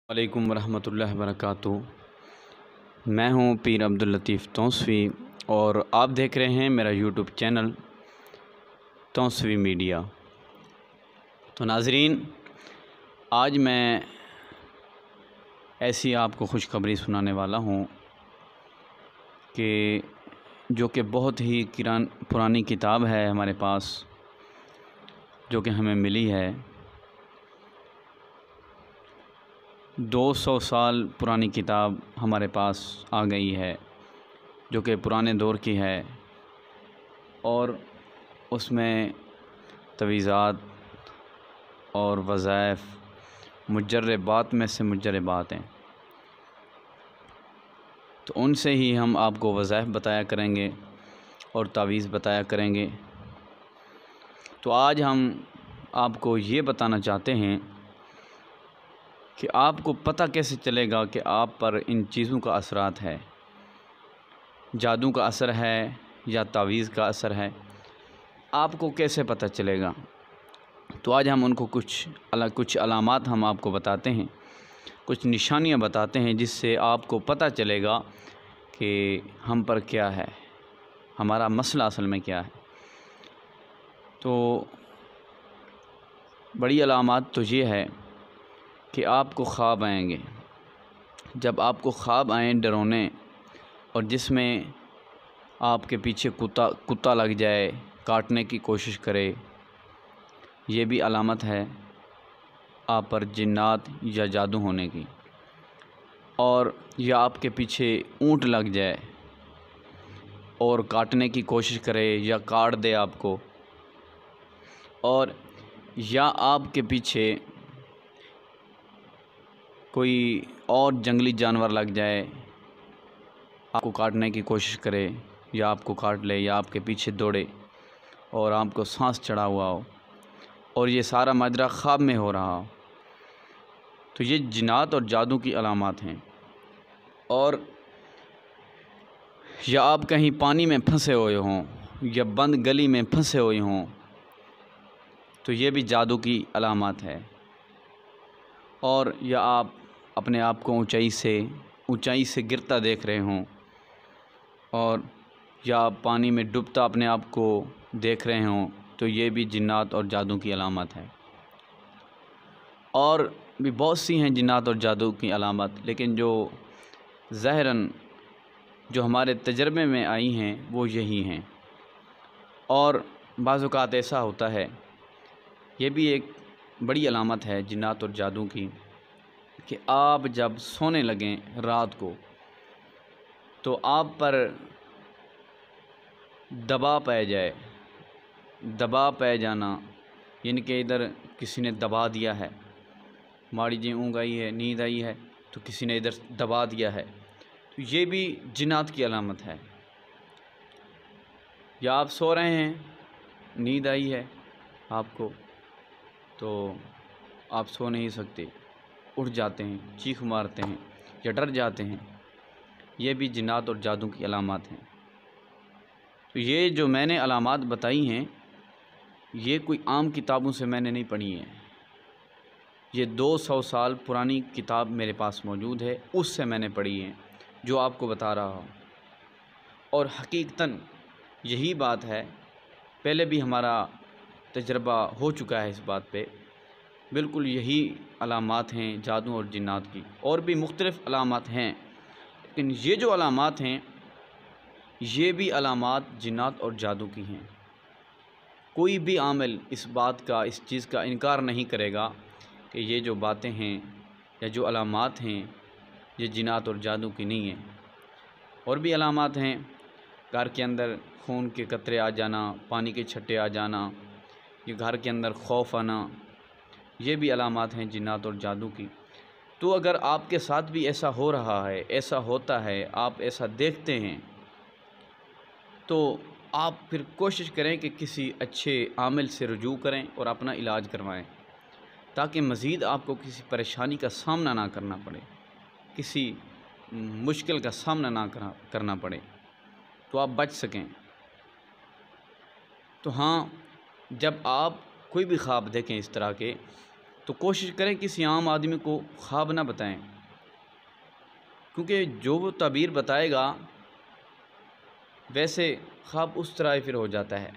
وعلیکم ورحمۃ اللہ وبرکاتہ۔ میں ہوں پیر عبداللطیف توسوی اور آپ دیکھ رہے ہیں میرا یوٹیوب چینل توسوی میڈیا۔ تو ناظرین، آج میں ایسی آپ کو خوشخبری سنانے والا ہوں کہ جو کہ بہت ہی پرانی کتاب ہے ہمارے پاس، جو کہ ہمیں ملی ہے۔ 200 سال پرانی کتاب ہمارے پاس آ گئی ہے، جو کہ پرانے دور کی ہے، اور اس میں تویزات اور وظائف مجربات میں سے مجربات ہیں۔ تو ان سے ہی ہم آپ کو وظائف بتایا کریں گے اور تعویذ بتایا کریں گے۔ تو آج ہم آپ کو یہ بتانا چاہتے ہیں کہ آپ کو پتہ کیسے چلے گا کہ آپ پر ان چیزوں کا اثرات ہے، جادو کا اثر ہے یا تعویذ کا اثر ہے، آپ کو کیسے پتہ چلے گا؟ تو آج ہم ان کو کچھ علامات ہم آپ کو بتاتے ہیں، کچھ نشانیاں بتاتے ہیں، جس سے آپ کو پتہ چلے گا کہ ہم پر کیا ہے، ہمارا مسئلہ اصل میں کیا ہے۔ تو بڑی علامات تو یہ ہے کہ آپ کو خواب آئیں گے۔ جب آپ کو خواب آئیں ڈرونے، اور جس میں آپ کے پیچھے کتا لگ جائے، کاٹنے کی کوشش کرے، یہ بھی علامت ہے آپ پر جنات یا جادو ہونے کی۔ اور یا آپ کے پیچھے اونٹ لگ جائے اور کاٹنے کی کوشش کرے یا کاٹ دے آپ کو، اور یا آپ کے پیچھے کوئی اور جنگلی جانور لگ جائے، آپ کو کاٹنے کی کوشش کرے یا آپ کو کاٹ لے، یا آپ کے پیچھے دوڑے اور آپ کو سانس چڑھا ہوا ہو، اور یہ سارا ماجرا خواب میں ہو رہا ہو، تو یہ جنات اور جادو کی علامات ہیں۔ اور یا آپ کہیں پانی میں پھنسے ہوئے ہوں یا بند گلی میں پھنسے ہوئے ہوں، تو یہ بھی جادو کی علامات ہے۔ اور یا آپ اپنے آپ کو اونچائی سے گرتا دیکھ رہے ہوں، اور یا آپ پانی میں ڈوبتا اپنے آپ کو دیکھ رہے ہوں، تو یہ بھی جنات اور جادو کی علامت ہے۔ اور بھی بہت سی ہیں جنات اور جادو کی علامات، لیکن جو ظاہراً جو ہمارے تجربے میں آئی ہیں وہ یہی ہیں۔ اور بعض اوقات ایسا ہوتا ہے، یہ بھی ایک بڑی علامت ہے جنات اور جادو کی، کہ آپ جب سونے لگیں رات کو تو آپ پر دباؤ پہ جانا، یعنی کہ ادھر کسی نے دبا دیا ہے، ماڑی جی اونگ آئی ہے، نیند آئی ہے، تو کسی نے ادھر دبا دیا ہے، تو یہ بھی جنات کی علامت ہے۔ یا آپ سو رہے ہیں، نیند آئی ہے آپ کو، تو آپ سو نہیں سکتے، اٹھ جاتے ہیں، چیخ مارتے ہیں یا ڈر جاتے ہیں، یہ بھی جنات اور جادو کی علامات ہیں۔ تو یہ جو میں نے علامات بتائی ہیں، یہ کوئی عام کتابوں سے میں نے نہیں پڑھی ہیں، یہ 200 سال پرانی کتاب میرے پاس موجود ہے، اس سے میں نے پڑھی ہیں، جو آپ کو بتا رہا ہوں۔ اور حقیقتاً یہی بات ہے، پہلے بھی ہمارا تجربہ ہو چکا ہے اس بات پہ، بالکل یہی علامات ہیں جادو اور جنات کی۔ اور بھی مختلف علامات ہیں، لیکن یہ جو علامات ہیں، یہ بھی علامات جنات اور جادو کی ہیں۔ کوئی بھی عامل اس چیز کا انکار نہیں کرے گا کہ یہ جو باتیں ہیں یا جو علامات ہیں، یہ جنات اور جادو کی نہیں ہیں۔ اور بھی علامات ہیں، گھر کے اندر خون کے قطرے آ جانا، پانی کے چھٹے آ جانا، یہ گھر کے اندر خوف آنا، یہ بھی علامات ہیں جنات اور جادو کی۔ تو اگر آپ کے ساتھ بھی ایسا ہو رہا ہے، ایسا ہوتا ہے، آپ ایسا دیکھتے ہیں، تو آپ پھر کوشش کریں کہ کسی اچھے عامل سے رجوع کریں اور اپنا علاج کروائیں، تاکہ مزید آپ کو کسی پریشانی کا سامنا نہ کرنا پڑے، کسی مشکل کا سامنا نہ کرنا پڑے، تو آپ بچ سکیں۔ تو ہاں، جب آپ کوئی بھی خواب دیکھیں اس طرح کے، تو کوشش کریں کسی عام آدمی کو خواب نہ بتائیں، کیونکہ جو وہ تعبیر بتائے گا ویسے خواب اس طرح ہی پھر ہو جاتا ہے۔